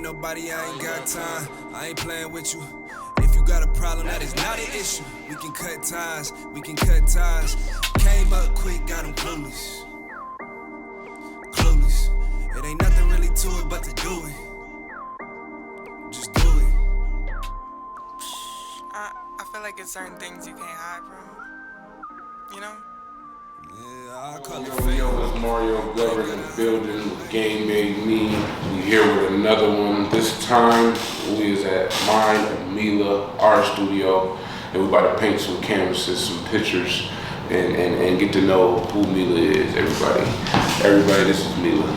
nobody, I ain't got time. I ain't playing with you. If you got a problem, that is not an issue. We can cut ties, we can cut ties. Came up quick, got them clueless. Clueless. It ain't nothing really to it but to do it. Just do it. I feel like it's certain things you can't hide from. You know? Yeah, I call it fake. Yo, it's Mario Glover in the building with Game Made Me. We here with another one. This time we is at mine and Mila art studio, and we about to paint some canvases, some pictures, and get to know who Mila is. Everybody, this is Mila.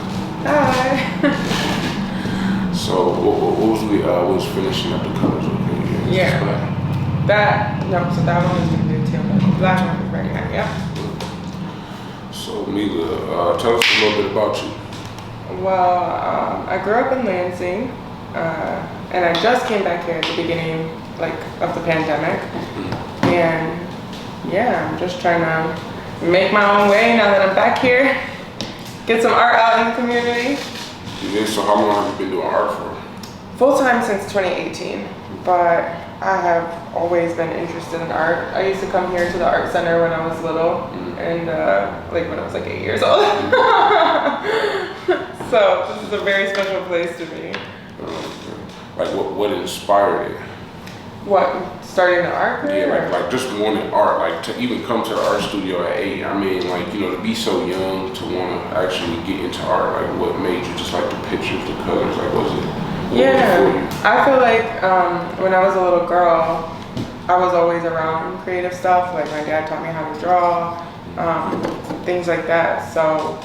Hi. So what was we was finishing up the colors? Okay. Yeah. So that one was gonna do too. The black one is right now. Yeah. So Mila, tell us a little bit about you. Well, I grew up in Lansing, and I just came back here at the beginning, of the pandemic. And yeah, I'm just trying to make my own way now that I'm back here. Get some art out in the community. Yeah, so how long have you been doing art for? Full time since 2018, but I have always been interested in art. I used to come here to the art center when I was little, and when I was 8 years old. So this is a very special place to me. What inspired it? What, starting the art career? Yeah, just wanting art, to even come to the art studio at 8. I mean, to be so young, to want to actually get into art, what made you just like the pictures, the colors, was it? Yeah, I feel like when I was a little girl, I was always around creative stuff. Like my dad taught me how to draw, things like that. So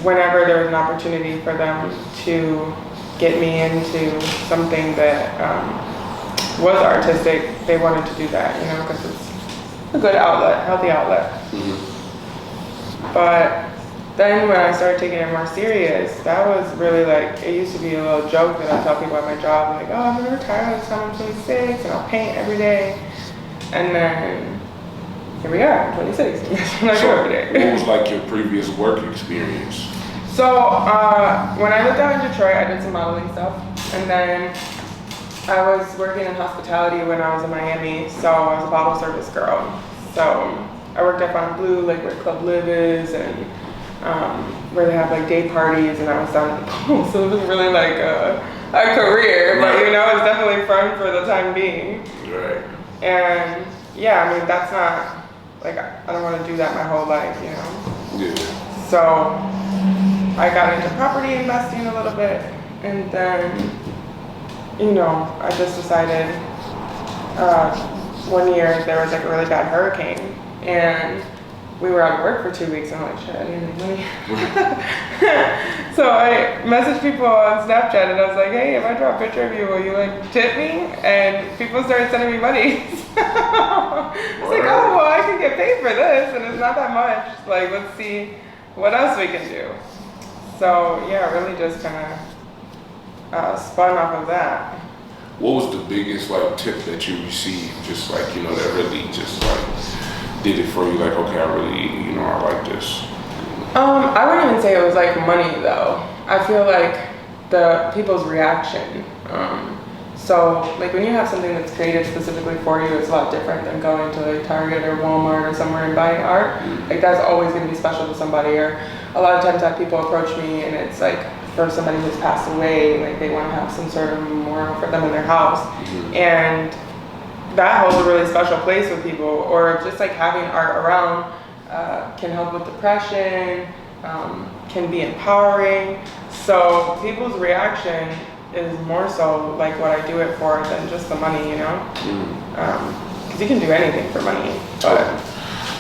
whenever there was an opportunity for them to get me into something that was artistic, they wanted to do that, because it's a good outlet, healthy outlet. Mm-hmm. But then when I started taking it more serious, that was really it used to be a little joke that I tell people at my job, oh, I'm gonna retire by the time I'm 26 and I'll paint every day. And then here we are, I'm 26, and that's what I do every day. What was your previous work experience? So when I lived out in Detroit, I did some modeling stuff, and then I was working in hospitality when I was in Miami, so I was a bottle service girl. So I worked at Fontainebleau, where Club Live is, and where they have day parties, and I was down at the pool. So it wasn't really a career, but it was definitely fun for the time being. Right. And yeah, I mean, that's not I don't want to do that my whole life, Yeah. So I got into property investing a little bit, and then I just decided one year there was a really bad hurricane, and we were out of work for 2 weeks, and I'm shit, I didn't have any money. So I messaged people on Snapchat, and I was like, hey, if I draw a picture of you, will you tip me? And people started sending me money. It's oh, well, I can get paid for this, and it's not that much. Let's see what else we can do. So yeah, really just kind of spun off of that. What was the biggest tip that you received, just that really just did it for you? Okay, I really, I like this. I wouldn't even say it was money though. I feel the people's reaction. So when you have something that's created specifically for you, it's a lot different than going to Target or Walmart or somewhere and buying art. That's always going to be special to somebody. Or a lot of times I have people approach me, and it's for somebody who's passed away, they want to have some sort of memorial for them in their house. Mm-hmm. And that holds a really special place with people. Or just having art around can help with depression, can be empowering. So people's reaction is more so what I do it for than just the money, because you can do anything for money. But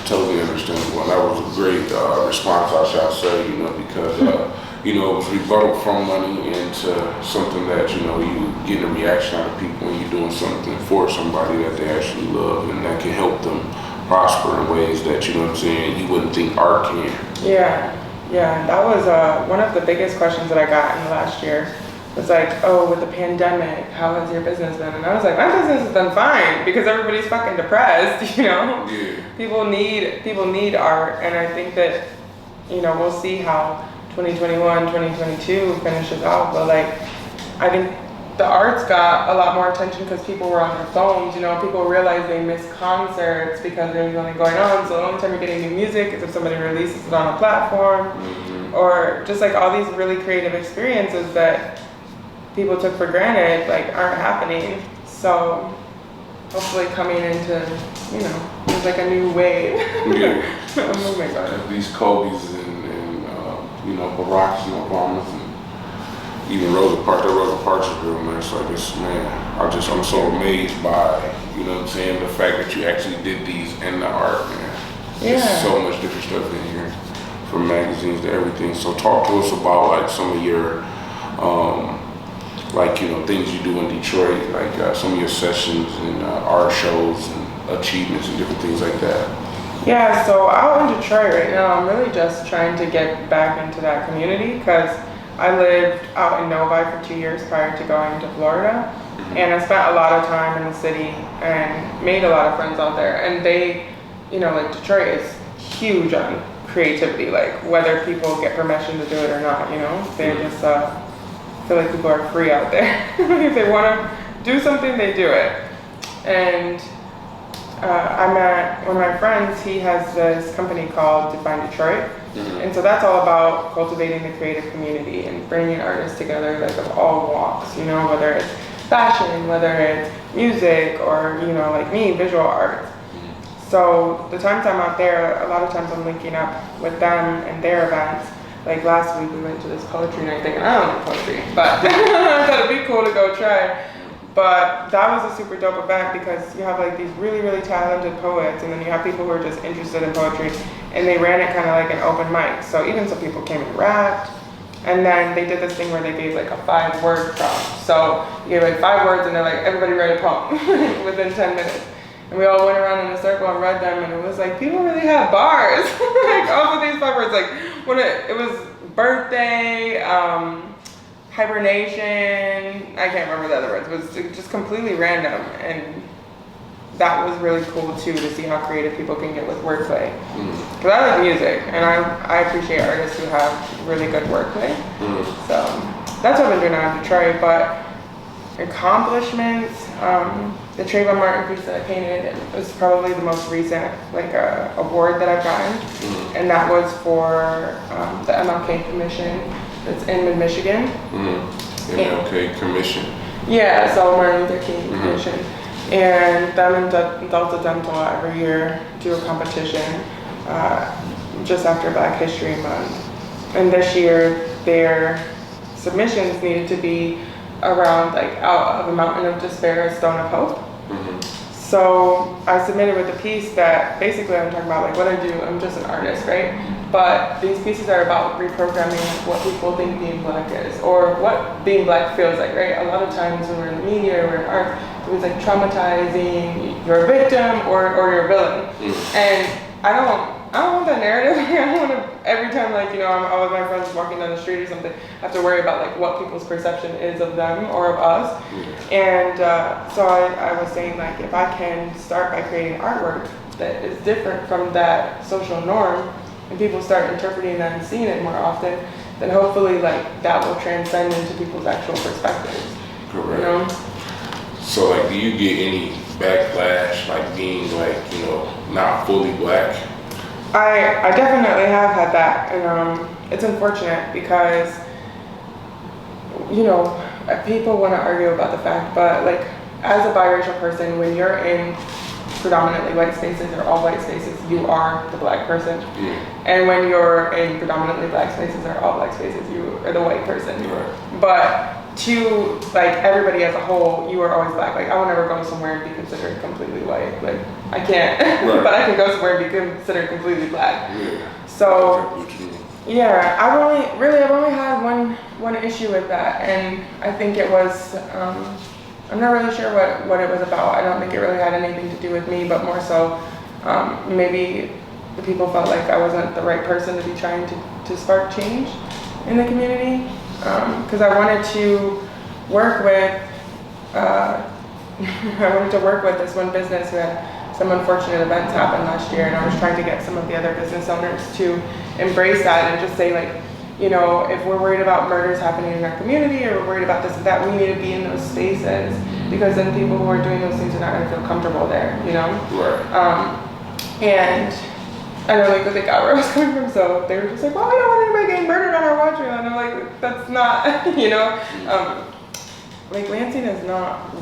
totally understandable, and that was a great response, I shall say, because it was rebuttal from money into something that you get a reaction out of people when you're doing something for somebody that they actually love, and that can help them prosper in ways that you wouldn't think art can. Yeah, that was one of the biggest questions that I got in the last year. Was oh, with the pandemic, how has your business been? And I was my business has been fine, because everybody's fucking depressed, Yeah. People need art, and I think that, we'll see how 2021, 2022 finishes out, but I think the arts got a lot more attention because people were on their phones. You know, people realized they missed concerts because there was nothing going on. So the only time you're getting new music is if somebody releases it on a platform, or just like all these really creative experiences that people took for granted, like aren't happening. So hopefully coming into, you know, there's like a new wave. Yeah. A movement going on. These Kobe's and you know, Baracks and Obamas and even Rosa Parks. That Rosa Parks is real nice. Like this, man. I'm so amazed by, you know what I'm saying, the fact that you actually did these and the art, man. There's so much different stuff in here, from magazines to everything. So talk to us about like some of your, like, you know, things you do in Detroit, like some of your sessions and art shows and achievements and different things like that. Yeah, so out in Detroit right now, I'm really just trying to get back into that community because I lived out in Novi for 2 years prior to going to Florida, and I spent a lot of time in the city and made a lot of friends out there. And they, you know, like Detroit is huge on creativity, like whether people get permission to do it or not, you know, they just feel like people are free out there. If they want to do something, they do it. And I met one of my friends, he has this company called Define Detroit. And so that's all about cultivating the creative community and bringing artists together, like of all walks, you know, whether it's fashion, whether it's music, or, you know, like me, visual arts. So the times I'm out there, a lot of times I'm linking up with them and their events. Like last week we went to this poetry night thing, and I don't know poetry, but I thought it'd be cool to go try. But that was a super dope event because you have like these really, really talented poets, and then you have people who are just interested in poetry, and they ran it kind of like an open mic. So even some people came and rapped, and then they did this thing where they gave like a 5-word prompt. So you gave like 5 words, and they're like, everybody write a poem within 10 minutes. And we all went around in a circle and read them, and it was like, people really have bars. Like off of these 5 words, like when it was birthday, hibernation, I can't remember the other words. It was just completely random, and that was really cool too, to see how creative people can get with wordplay. Because I like music, and I appreciate artists who have really good wordplay. So that's what I've been doing out in Detroit. But accomplishments, the Trayvon Martin piece that I painted was probably the most recent like award that I've gotten, and that was for the MLK Commission. It's in mid-Michigan. MLK Commission. Yeah, so Martin Luther King Commission. And them and Delta Dental every year do a competition just after Black History Month. And this year, their submissions needed to be around like out of a mountain of despair, a stone of hope. So I submitted with a piece that basically I'm talking about like what I do. I'm just an artist, right? But these pieces are about reprogramming what people think being Black is, or what being Black feels like, right? A lot of times when we're in the media or we're in art, it was like traumatizing, you're a victim or you're a villain. And I don't want that narrative. I don't want to, every time like, you know, I'm all with my friends walking down the street or something, I have to worry about like what people's perception is of them or of us. And so I was saying like, if I can start by creating artwork that is different from that social norm, and people start interpreting that and seeing it more often, then hopefully like that will transcend into people's actual perspectives. Correct. You know? So like, do you get any backlash like being like, you know, not fully Black? I definitely have had that, and it's unfortunate because, you know, people want to argue about the fact, but like as a biracial person, when you're in predominantly white spaces or all white spaces, you are the Black person. And when you're in predominantly Black spaces or all Black spaces, you are the white person. But to like everybody as a whole, you are always Black. Like I will never go somewhere and be considered completely white. Like I can't, but I can go somewhere and be considered completely Black. So yeah, I've only had one issue with that, and I think it was I'm not really sure what it was about. I don't think it really had anything to do with me, but more so maybe the people felt like I wasn't the right person to be trying to spark change in the community. Because I wanted to work with this one business who had some unfortunate events happen last year, and I was trying to get some of the other business owners to embrace that and just say like, you know, if we're worried about murders happening in our community or we're worried about this and that, we need to be in those spaces because then people who are doing those things are not going to feel comfortable there, you know? Right. And I know, like, they got where I was coming from, so they were just like, well, we don't want anybody getting murdered on our watch reel. And I'm like, that's not, you know? Like, Lansing is not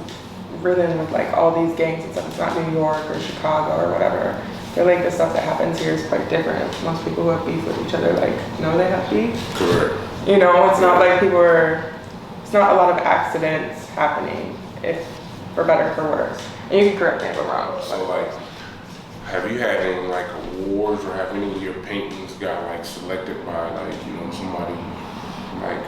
ridden with, like, all these gangs and stuff. It's not New York or Chicago or whatever. I feel like the stuff that happens here is quite different. Most people who have beef with each other, like, know they have beef. Correct. You know, it's not like it's not a lot of accidents happening, if for better or for worse. And you can correct me if I'm wrong. So, like, have you had any, like, awards or have any of your paintings got, like, selected by, like, you know, somebody, like,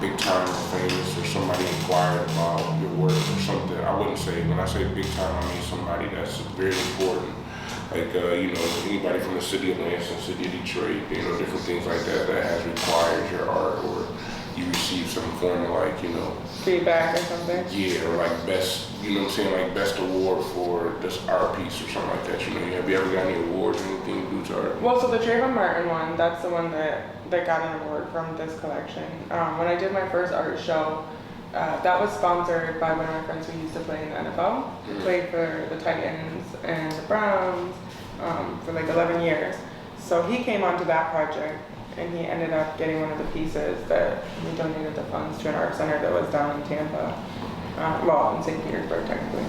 big time or famous, or somebody inquired about your work or something? I wouldn't say, when I say big time, I mean somebody that's very important. Like, you know, anybody from the city of Lansing, city of Detroit, you know, different things like that has required your art, or you receive some form of, like, you know, Feedback or something. yeah, or like best, you know what I'm saying, like best award for this art piece or something like that. You know, have you ever got any awards or anything due to art? Well, so the Trayvon Martin one, that's the one that got an award from this collection. When I did my first art show, that was sponsored by one of my friends who used to play in the NFL. He played for the Titans and the Browns for like 11 years. So he came onto that project and he ended up getting one of the pieces that we donated the funds to an art center that was down in Tampa. Well, in St. Petersburg technically.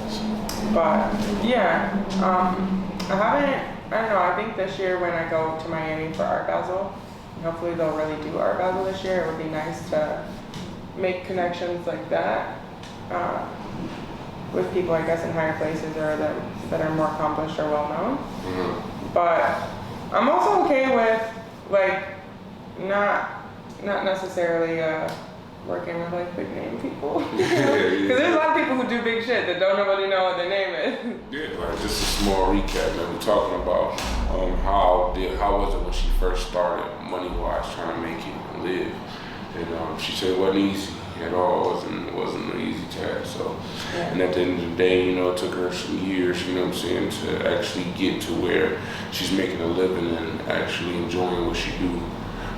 But yeah, I don't know, I think this year when I go to Miami for Art Basel, and hopefully they'll really do Art Basel this year, it would be nice to make connections like that with people, I guess, in higher places or that are more accomplished or well known. Mm-hmm. But I'm also okay with, like, not necessarily working with, like, big name people. Because there's a lot of people who do big shit that don't nobody know what their name is. Yeah, like just a small recap, man. We're talking about how was it when she first started money-wise trying to make it and live. And she said it wasn't easy at all. It wasn't an easy task. So, Yeah. and at the end of the day, you know, it took her some years, you know what I'm saying, to actually get to where she's making a living and actually enjoying what she do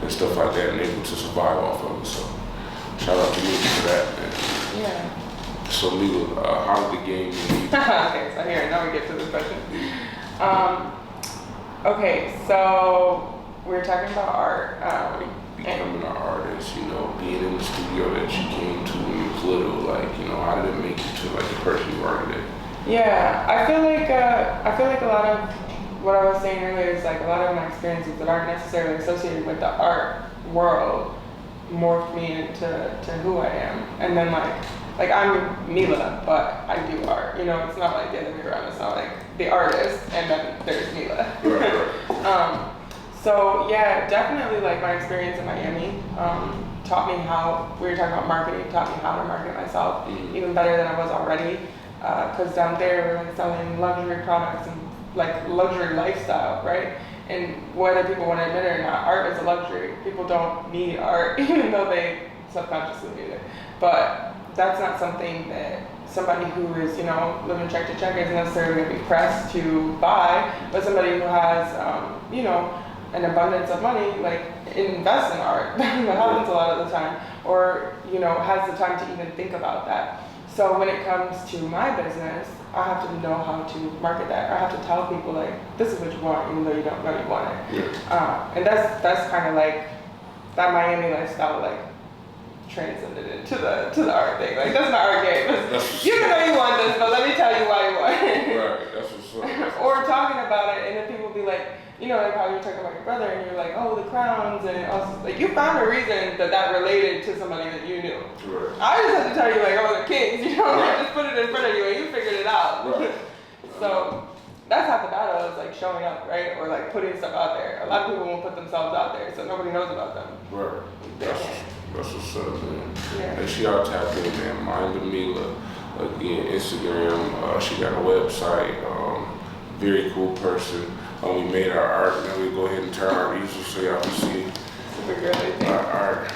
and stuff like that, and able to survive off of it. So, shout out to Mila for that, man. Yeah. So, Mila, how did the game end? Okay, so here, now we get to this question. Okay, so we're talking about art. Becoming an artist, you know, being in the studio that you came to when you was little, like, you know, how did it make you to, like, the person you are today? Yeah, I feel like a lot of what I was saying earlier is like a lot of my experiences that aren't necessarily associated with the art world morphed me into who I am. And then like I'm Mila, but I do art. You know, it's not like the other way around. It's not like the artist and then there's Mila. Right. So yeah, definitely like my experience in Miami taught me how, we were talking about marketing, taught me how to market myself even better than I was already. Because down there we're like selling luxury products and like luxury lifestyle, right? And whether people want to admit it or not, art is a luxury. People don't need art, even though they subconsciously need it. But that's not something that somebody who is, you know, living check to check isn't necessarily going to be pressed to buy, but somebody who has, you know, an abundance of money, like invest in art. That happens a lot of the time, or, you know, has the time to even think about that. So when it comes to my business, I have to know how to market that. I have to tell people like, this is what you want, even though you don't know you want it. Yeah. And that's kind of like that Miami lifestyle, like transcended into the art thing. Like that's my art game. You don't know you want this, but let me tell you why you want it. Right. That's what's up. Or talking about it, and then people be like, you know, like how you're talking about your brother, and you're like, oh, the crowns, and also, like you found a reason that related to somebody that you knew. Right. I just had to tell you like, oh, the kings, you know, Right. like, just put it in front of you, and you figured it out. Right. So that's half the battle is like showing up, right, or like putting stuff out there. A lot of people won't put themselves out there, so nobody knows about them. Right. That's what's up, man. Yeah. And she all tapped in, man. Mind the Mila. Again, Instagram. She got a website. Very cool person. We made our art. Now we go ahead and turn our easel so y'all can see Super girly thing. our art.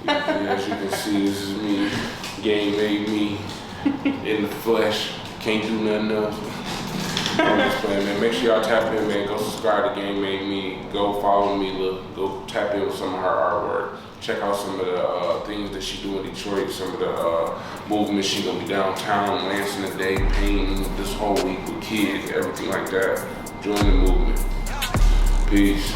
As you can see, this is me. Game made me in the flesh. Can't do nothing else. I'm just playing, man. Make sure y'all tap in, man. Go subscribe to Game Made Me. Go follow Mila. Go tap in with some of her artwork. Check out some of the things that she do in Detroit. Some of the movements she gonna be downtown, Lansing today, painting this whole week with kids, everything like that. Join the movement. Peace.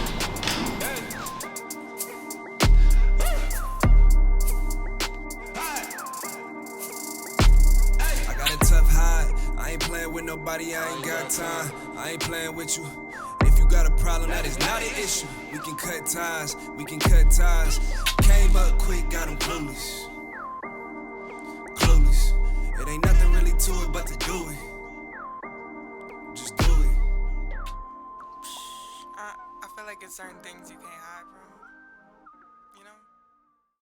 I got a tough hide. I ain't playing with nobody, I ain't got time. I ain't playing with you. If you got a problem, that is not an issue. We can cut ties, we can cut ties. Came up quick, got them clueless. Clueless. It ain't nothing really to it but to do it. Just do it. I feel like it's certain things you can't hide from.